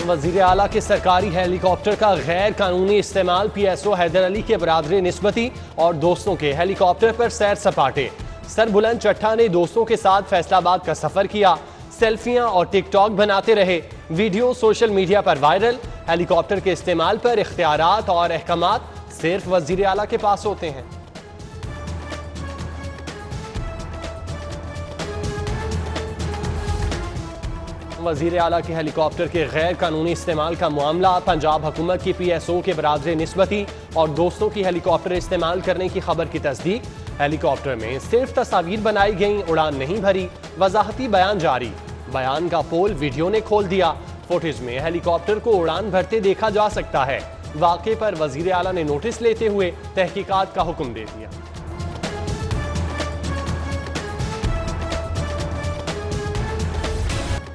वजीर आला के सरकारी हेलीकॉप्टर का गैर कानूनी इस्तेमाल। PSO हैदर अली के बरादर निस्बती और दोस्तों के हेलीकॉप्टर पर सैर सपाटे। सरबुलंद चट्टा ने दोस्तों के साथ फैसलाबाद का सफर किया, सेल्फियां और टिकटॉक बनाते रहे। वीडियो सोशल मीडिया पर वायरल। हेलीकॉप्टर के इस्तेमाल पर इख्तियारात और अहकामात सिर्फ वजीर आला के पास होते हैं। वजीर आला के हेलीकॉप्टर के गैर कानूनी इस्तेमाल का मामला। पंजाब हुकूमत की PSO के बरादर निस्बती और दोस्तों की हेलीकॉप्टर इस्तेमाल करने की खबर की तस्दीक। हेलीकॉप्टर में सिर्फ तस्वीर बनाई गई, उड़ान नहीं भरी। वजाहती बयान जारी। बयान का पोल वीडियो ने खोल दिया। फुटेज में हेलीकॉप्टर को उड़ान भरते देखा जा सकता है। वाक़े पर वजीर आला ने नोटिस लेते हुए तहकीकात का हुक्म दे दिया।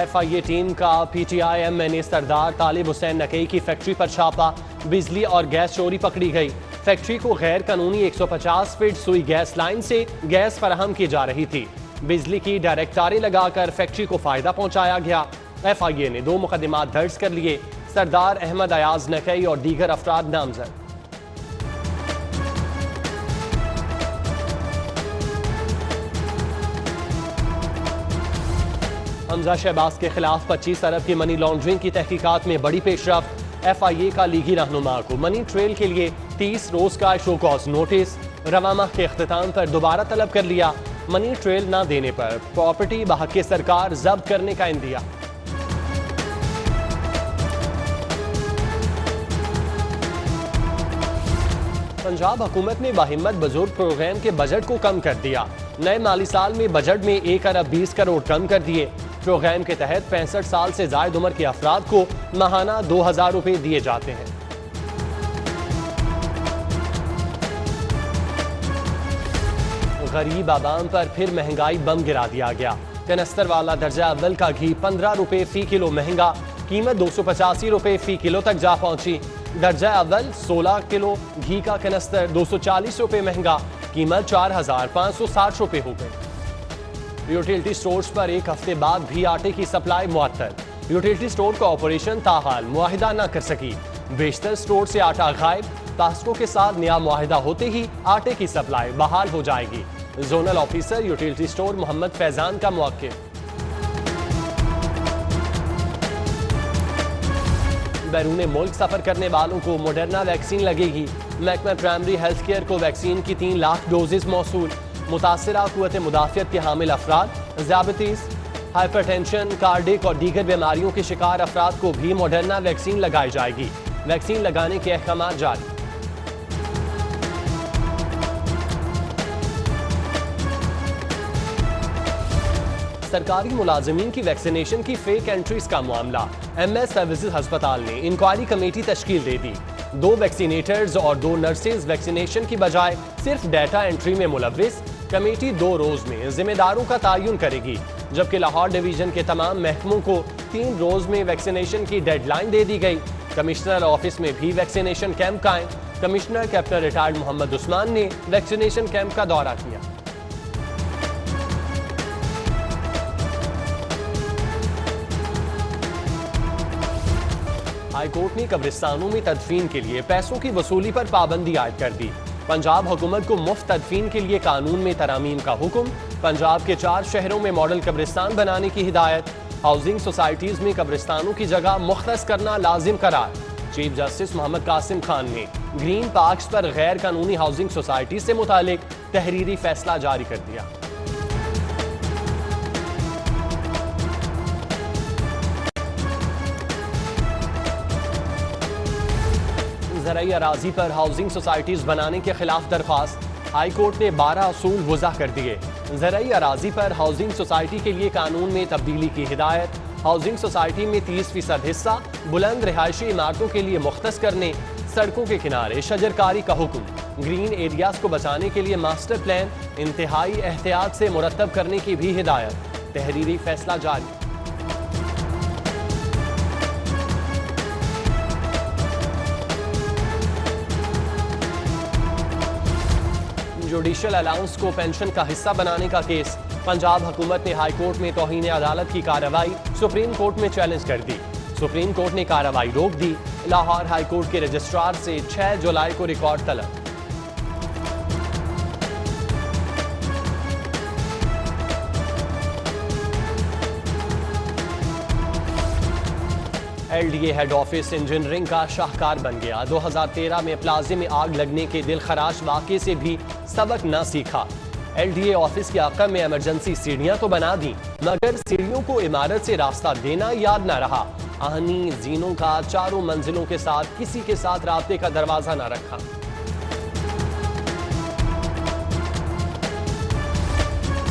FIA टीम का PTI MNA सरदार तालिब हुसैन नकई की फैक्ट्री पर छापा। बिजली और गैस चोरी पकड़ी गई। फैक्ट्री को गैर कानूनी 150 फीट सुई गैस लाइन से गैस फराहम की जा रही थी। बिजली की डायरेक्ट तारें लगाकर फैक्ट्री को फायदा पहुंचाया गया। FIA ने 2 मुकदमात दर्ज कर लिए। सरदार अहमद अयाज नकई और दीगर अफराद नामजद। हमजा शहबाज के खिलाफ 25 अरब की मनी लॉन्ड्रिंग की तहकीकात में बड़ी पेशरफ्त। FIA का लीगी रहनुमा को मनी ट्रेल के लिए 30 रोज का शो कॉज नोटिस। रवा माह के अख्तिताम पर दोबारा तलब कर लिया। मनी ट्रेल न देने पर प्रॉपर्टी बहक सरकार जब्त करने का इंदिया। पंजाब हुकूमत ने बाहिम्मत बुजुर्ग प्रोग्राम के बजट को कम कर दिया। नए माली साल में बजट में 1 अरब 20 करोड़ कम कर दिए। प्रोग्राम के तहत 65 साल से जायद उम्र के अफराद को माहाना 2000 रुपए दिए जाते हैं। गरीब आवाम पर फिर महंगाई बम गिरा दिया गया। कनस्तर वाला दर्जा अव्वल का घी 15 रुपए फी किलो महंगा। कीमत 285 रुपए फी किलो तक जा पहुंची। दर्जा अव्वल 16 किलो घी का कनस्तर 240 रुपए महंगा। कीमत 4560 रुपए हो गई। यूटिलिटी स्टोर्स पर 1 हफ्ते बाद भी आटे की सप्लाई मुअत्तल। यूटिलिटी स्टोर का ऑपरेशन ताहाल मुआहिदा न कर सकी। बेशतर स्टोर से आटा गायब। टास्को के साथ नया मुआहिदा होते ही आटे की सप्लाई बहाल हो जाएगी। Zonal officer utility store Mohammad Faizan का मौक़िफ़। बैरून मुल्क सफर करने वालों को मॉडर्ना वैक्सीन लगेगी। महकमा प्राइमरी हेल्थ केयर को वैक्सीन की 3 लाख डोजेज मौसूल। मुतासरा कुव्वत मुदाफ़ियत के हामिल अफराद, ज़ियाबतीस, हाइपरटेंशन, कार्डिक और दीगर बीमारियों के शिकार अफराद को भी मॉडर्ना वैक्सीन लगाई जाएगी। वैक्सीन लगाने के अहकाम जारी। सरकारी मुलाजमीन की वैक्सीनेशन की फेक एंट्रीज का मामला। MS सर्विसेज अस्पताल ने इंक्वायरी कमेटी तश्कील दे दी। 2 वैक्सीनेटर्स और 2 नर्सेज वैक्सीनेशन की बजाय सिर्फ डाटा एंट्री में मुलव्विस। कमेटी 2 रोज में जिम्मेदारों का तयन करेगी, जबकि लाहौर डिवीजन के तमाम महकमों को 3 रोज में वैक्सीनेशन की डेडलाइन दे दी गई। कमिश्नर ऑफिस में भी वैक्सीनेशन कैंप कायम। Commissioner captain retired Mohammad Usman ने वैक्सीनेशन कैंप का दौरा किया। हाईकोर्ट ने कब्रिस्तानों में तदफीन के लिए पैसों की वसूली पर पाबंदी आयद कर दी। पंजाब हुकूमत को मुफ्त तदफीन के लिए कानून में तरामीम का हुक्म। पंजाब के 4 शहरों में मॉडल कब्रिस्तान बनाने की हिदायत। हाउसिंग सोसाइटीज में कब्रिस्तानों की जगह मुख्तस करना लाजिम करार। चीफ जस्टिस मोहम्मद कासिम खान ने ग्रीन पार्क्स पर गैर कानूनी हाउसिंग सोसाइटी से मुतालिक तहरीरी फैसला जारी कर दिया। ज़राई अराजी पर हाउसिंग सोसाइटीज बनाने के खिलाफ दरख्वास्त। हाई कोर्ट ने 12 असूल वज़ा कर दिए। ज़राई अराजी पर हाउसिंग सोसाइटी के लिए कानून में तब्दीली की हिदायत। हाउसिंग सोसाइटी में 30% हिस्सा बुलंद रिहायशी इमारतों के लिए मुख्तस करने। सड़कों के किनारे शजरकारी का हुक्म। ग्रीन एरियाज को बचाने के लिए मास्टर प्लान इंतहाई एहतियात से मुरतब करने की भी हिदायत। तहरीरी फैसला जारी। जुडिशल अलाउंस को पेंशन का हिस्सा बनाने का केस। पंजाब हुकूमत ने हाई कोर्ट में तौहीन अदालत की कार्रवाई सुप्रीम कोर्ट में चैलेंज कर दी। सुप्रीम कोर्ट ने कार्रवाई रोक दी। लाहौर हाई कोर्ट के रजिस्ट्रार से 6 जुलाई को रिकॉर्ड तलब। एलडीए हेड ऑफिस इंजीनियरिंग का शाहकार बन गया। 2013 में प्लाजे में आग लगने के दिलखराश वाक़े से भी सबक न सीखा। एलडीए ऑफिस के आका में इमरजेंसी सीढ़ियां तो बना दी, मगर सीढ़ियों को इमारत से रास्ता देना याद न रहा। आहनी जीनों का चारों मंजिलों के साथ किसी के साथ रास्ते का दरवाजा न रखा।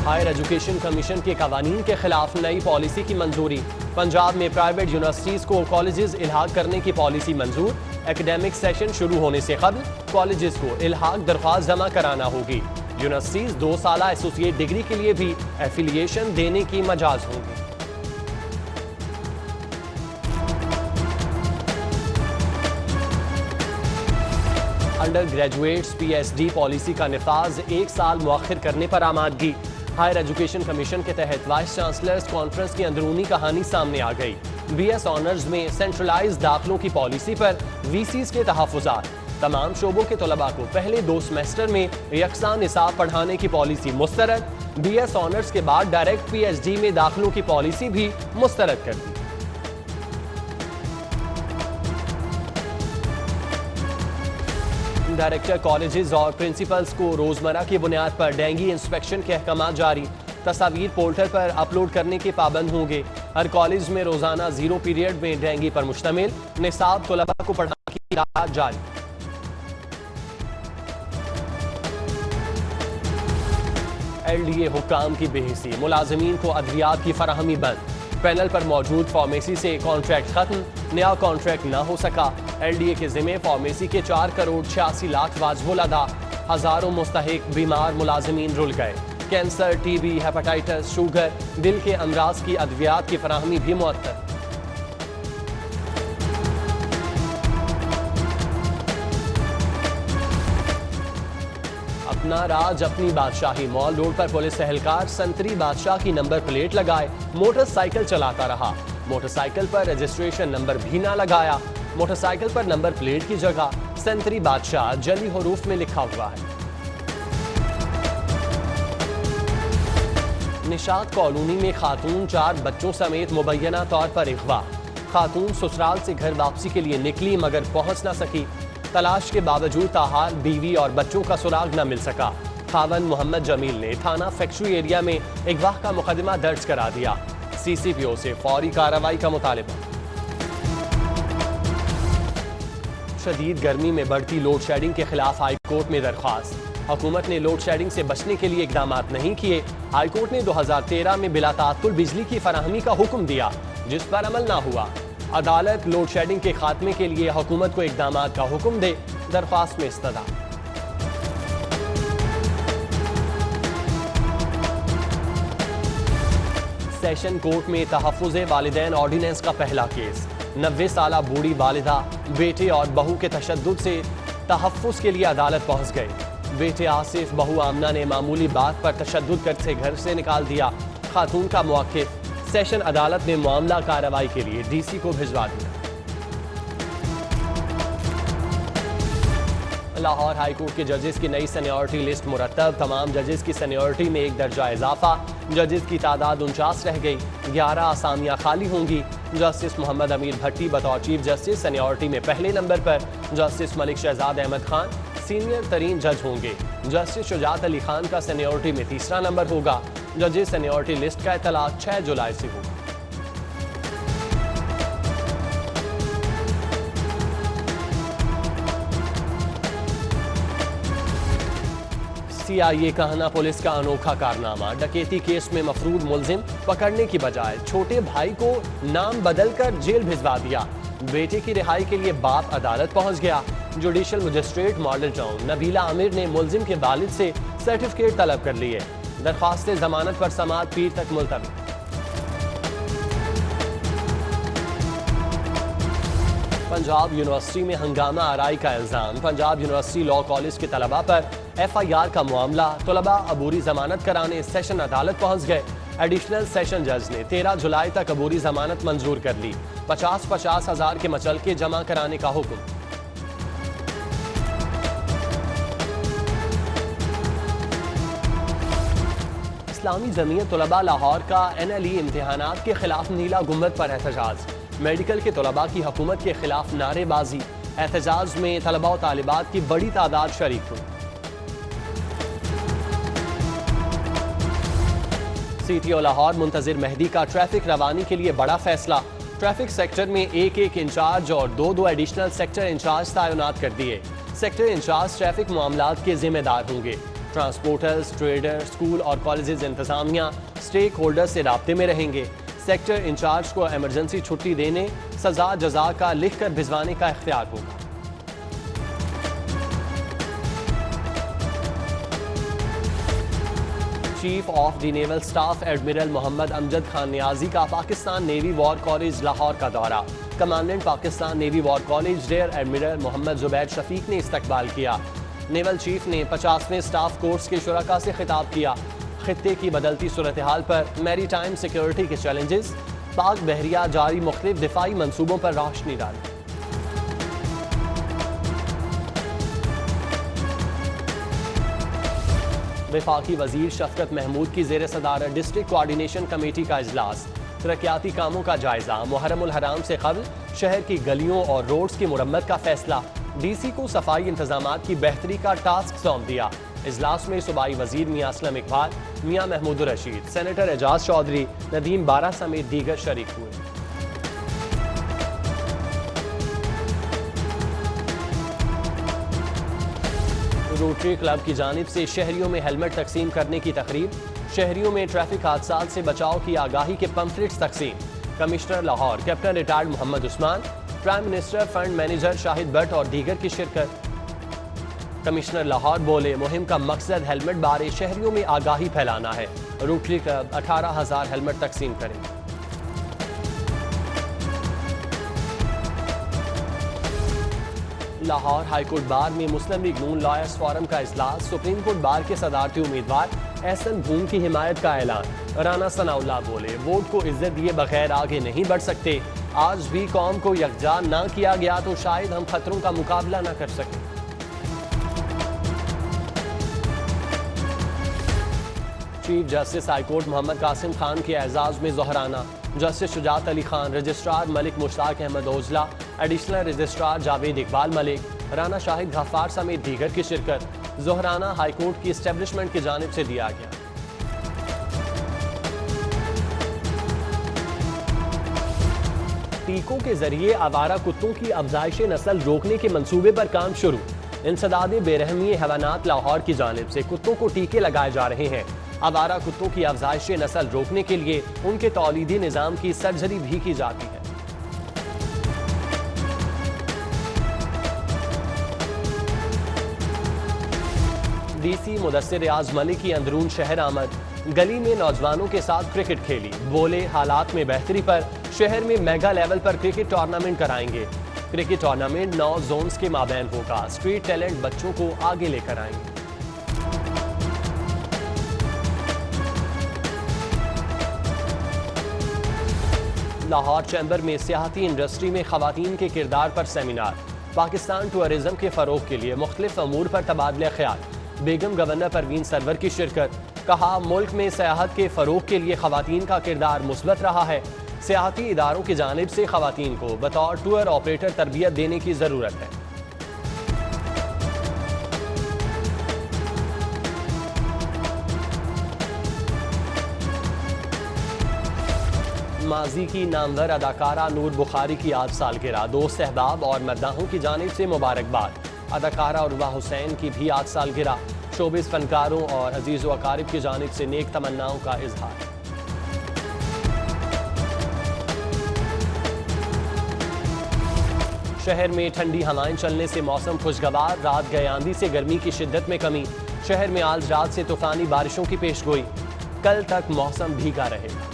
हायर एजुकेशन कमीशन के कवानीन के खिलाफ नई पॉलिसी की मंजूरी। पंजाब में प्राइवेट यूनिवर्सिटीज को कॉलेजेस इल्हाक करने की पॉलिसी मंजूर। एकेडमिक सेशन शुरू होने से कबल कॉलेजेस को इल्हाक दरख्वास्त जमा कराना होगी। यूनिवर्सिटीज 2 साला एसोसिएट डिग्री के लिए भी एफिलिएशन देने की मजाज होगी। अंडर ग्रेजुएट्स पीएचडी पॉलिसी का निफाज 1 साल मुअख्खर करने पर आमादगी। हायर एजुकेशन कमीशन के तहत वाइस चांसलर्स कॉन्फ्रेंस की अंदरूनी कहानी सामने आ गई। बीएस ऑनर्स में सेंट्रलाइज दाखिलों की पॉलिसी पर वीसीज के तहफ़्फ़ुज़ात। तमाम शोबों के तलबा को पहले 2 सेमेस्टर में यकसा निसाब पढ़ाने की पॉलिसी मुस्तरद। बीएस ऑनर्स के बाद डायरेक्ट पीएचडी में दाखिलों की पॉलिसी भी मुस्तरद कर दी। डायरेक्टर कॉलेजेस और प्रिंसिपल्स को रोजमर्रा की बुनियाद पर डेंगी इंस्पेक्शन के अहकाम जारी। तस्वीर पोर्टल पर अपलोड करने के पाबंद होंगे। हर कॉलेज में रोजाना 0 पीरियड में डेंगी पर मुश्तमिल निसाब तलबा को पढ़ाने की हिदायत जारी। एलडीए हुक्काम की बेहिसी, मुलाजमीन को अद्वियात की फराहमी बंद। पैनल पर मौजूद फार्मेसी से कॉन्ट्रैक्ट खत्म, नया कॉन्ट्रैक्ट न हो सका। एलडीए के जिम्मे फार्मेसी के 4 करोड़ 86 लाख वाजिबुल अदा। हजारों मुस्तहिक बीमार मुलाजमीन रुल गए। कैंसर, टीबी, हेपेटाइटिस, शुगर, दिल के अमराज की अद्वियात की फराहमी भी मुअत्तल। अपना राज अपनी बादशाही। मॉल रोड पर पुलिस एहलकार संतरी बादशाह की नंबर प्लेट लगाए मोटरसाइकिल चलाता रहा। मोटरसाइकिल पर रजिस्ट्रेशन नंबर भी ना लगाया। मोटरसाइकिल पर नंबर प्लेट की जगह संतरी बादशाह जली हरूफ में लिखा हुआ है। निशात कॉलोनी में खातून 4 बच्चों समेत मुबैना तौर पर अगवा। खातून ससुराल से घर वापसी के लिए निकली मगर पहुंच ना सकी। तलाश के बावजूद ताहाल बीवी और बच्चों का सुराग न मिल सका। खावन मोहम्मद जमील ने थाना फैक्ट्री एरिया में अगवा का मुकदमा दर्ज करा दिया। सीसीपीओ से फौरी कार्रवाई का मुतालिबा। शदीद गर्मी में बढ़ती लोड शेडिंग के खिलाफ हाईकोर्ट में दरख्वास्त। हुकूमत ने लोड शेडिंग से बचने के लिए इकदाम नहीं किए। हाईकोर्ट ने 2013 में बिला तात्तुल बिजली की फराहमी का हुक्म दिया, जिस पर अमल न हुआ। अदालत लोड शेडिंग के खात्मे के लिए हुकूमत को इकदाम का हुक्म दे। दरख्वास्त में इस्तदा। सेशन कोर्ट में तहफ़्फ़ुज़े वालिदैन ऑर्डिनेंस का पहला केस। 90 साला बूढ़ी वालिदा बेटे और बहू के तशद्दुद से तहफ़्फ़ुज़ के लिए अदालत पहुंच गए। बेटे आसिफ बहू आमना ने मामूली बात पर तशद्दुद करके घर से निकाल दिया। खातून का मौक़िफ़। सेशन अदालत ने मामला कार्रवाई के लिए डीसी को भिजवा दिया। लाहौर हाईकोर्ट के जजेस की नई सीनियरिटी लिस्ट मुरतब। तमाम जजेस की सीनियरिटी में 1 दर्जा इजाफा। जजेस की तादाद 49 रह गई। 11 आसामियां खाली होंगी। जस्टिस मोहम्मद अमीर भट्टी बतौर चीफ जस्टिस सीनियरिटी में पहले नंबर पर। जस्टिस मलिक शहजाद अहमद खान सीनियर तरीन जज होंगे। जस्टिस शुजात अली खान का सीनियरिटी में 3रा नंबर होगा। जजेस सीनियरिटी लिस्ट का इतलाक 6 जुलाई से होगा। सीआईए कहना पुलिस का अनोखा कारनामा। डकैती केस में मफरूद मुलजिम पकड़ने की बजाय छोटे भाई को नाम बदलकर जेल भिजवा दिया। बेटे की रिहाई के लिए बाप अदालत पहुंच गया। Judicial magistrate model town Nabila Aamir ने मुलजिम के वालिद से सर्टिफिकेट तलब कर लिए। दरख्वास्त जमानत पर समाअत पीर तक मुलतवी। पंजाब यूनिवर्सिटी में हंगामा आराई का इल्जाम। पंजाब यूनिवर्सिटी लॉ कॉलेज के तलबा पर FIR का मामला। तलबा अबूरी जमानत कराने सेशन अदालत पहुंच गए। एडिशनल सेशन जज ने 13 जुलाई तक अबूरी जमानत मंजूर कर ली। 50-50 हजार के मचलके जमा कराने का हुक्म। इस्लामी जमीयत तलबा लाहौर का NLE इम्तिहानात के खिलाफ नीला गुंबद पर एहतजाज। मेडिकल के तलबा की हुकूमत के खिलाफ नारेबाजी। एहतजाज में तलबा और तालिबात की बड़ी तादाद शरीक हुई। CTO लाहौर मुंतजिर मेहदी का ट्रैफिक रवानी के लिए बड़ा फैसला। ट्रैफिक सेक्टर में एक इंचार्ज और दो एडिशनल सेक्टर इंचार्ज तैनात कर दिए। सेक्टर इंचार्ज ट्रैफिक मामलात के जिम्मेदार होंगे। ट्रांसपोर्टर्स, ट्रेडर, स्कूल और कॉलेजेस इंतजामिया स्टेक होल्डर से राब्ते में रहेंगे। सेक्टर इंचार्ज को इमरजेंसी छुट्टी देने, सजा जजा का लिख कर भिजवाने का इख्तियार होगा। Chief of the naval staff admiral Mohammad Amjad Khan Niazi का Pakistan navy war college Lahore का दौरा। Commandant Pakistan navy war college rear admiral Mohammad Zubair Shafiq ने इस्तकबाल किया। नेवल चीफ ने 50वें स्टाफ कोर्स के शुरका से खिताब किया। खित्ते की बदलती सूरत हाल पर मैरी टाइम सिक्योरिटी के चैलेंजेस, पाक बहरिया जारी मुख्तलिफ दिफाई मंसूबों पर रोशनी डाली। वफाकी वजीर शफकत महमूद की ज़ेर सदारत डिस्ट्रिक्ट कोऑर्डिनेशन कमेटी का इजलास। तरक्याती कामों का जायजा। मुहर्रम उल हराम से कबल शहर की गलियों और रोड्स की मुरम्मत का फैसला। DC को सफाई इंतजामात की बेहतरी का टास्क सौंप दिया। इजलास में सूबाई वजीर मियां असलम इकबाल, मियां महमूद रशीद, सेनेटर एजाज चौधरी, नदीम बारा समेत दीगर शरीक हुए। रोटरी क्लब की जानिब से शहरियों में हेलमेट तकसीम करने की तकरीब। शहरियों में ट्रैफिक हादसात से बचाव की आगाही के पम्फलेट्स तकसीम। Commissioner Lahore captain retired Mohammad Usman, prime minister fund manager Shahid Bhatt और दीगर की शिरकत। कमिश्नर लाहौर बोले, मुहिम का मकसद हेलमेट बारे शहरियों में आगाही फैलाना है। रोटरी क्लब 18,000 हेलमेट तकसीम करेंगे। लाहौर हाईकोर्ट बार में मुस्लिम लीग नून लॉयर्स फोरम का इजलास। सुप्रीम कोर्ट बार के सदारती उम्मीदवार एहसन भूम की हिमायत का ऐलान। राना सनाउल्लाह बोले, वोट को इज्जत दिए बगैर आगे नहीं बढ़ सकते। आज भी कौम को यकजा ना किया गया तो शायद हम खतरों का मुकाबला ना कर सकें। Chief justice high court Mohammad Qasim Khan के एजाज में जोहराना। Justice Shujaat Ali Khan, registrar Malik Mushtaq Ahmad Ojla, additional registrar Javed Iqbal Malik, Rana Shahid Ghaffar समेत दीगर की शिरकत। जोहराना हाईकोर्ट की एस्टेब्लिशमेंट की जानिब से दिया गया। टीकों के जरिए आवारा कुत्तों की अफजाइश नस्ल रोकने के मंसूबे पर काम शुरू। इंसदाद बेरहमी हैवानात लाहौर की जानिब से कुत्तों को टीके लगाए जा रहे हैं। आवारा कुत्तों की अफजाइश नस्ल रोकने के लिए उनके तौलीदी निज़ाम की सर्जरी भी की जाती है। DC मुदस्सिर रियाज मलिक की अंदरून शहर आमद। गली में नौजवानों के साथ क्रिकेट खेली। बोले, हालात में बेहतरी पर शहर में मेगा लेवल पर क्रिकेट टूर्नामेंट कराएंगे। क्रिकेट टूर्नामेंट 9 जोन्स के माबैन होगा। स्ट्रीट टैलेंट बच्चों को आगे लेकर आएंगे। लाहौर चैम्बर में सियाहती इंडस्ट्री में खवातीन के किरदार पर सेमिनार। पाकिस्तान टूरिज्म के फरोग के लिए मुख्तलिफ अमूर पर तबादला ख्याल। बेगम गवर्नर परवीन सरवर की शिरकत। कहा, मुल्क में सियाहत के फरोग के लिए खवातीन का किरदार मुस्बत रहा है। सियाहती इदारों की जानिब से खवातीन को बतौर टूर ऑपरेटर तरबियत देने की जरूरत है। माजी की नामवर अदाकारा नूर बुखारी की आज सालगिरह। दोस्त अहबाब और मद्दाहों की जानिब से मुबारकबाद। अदाकारा उर्वा हुसैन की भी आज सालगिरह। शोबिस फनकारों और अजीज व अकारिब की जानिब से नेक तमन्नाओं का इजहार। शहर में ठंडी हवाएं चलने से मौसम खुशगवार। रात गए आंधी से गर्मी की शिद्दत में कमी। शहर में आज रात से तूफानी बारिशों की पेशगोई। कल तक मौसम भीगा रहेगा।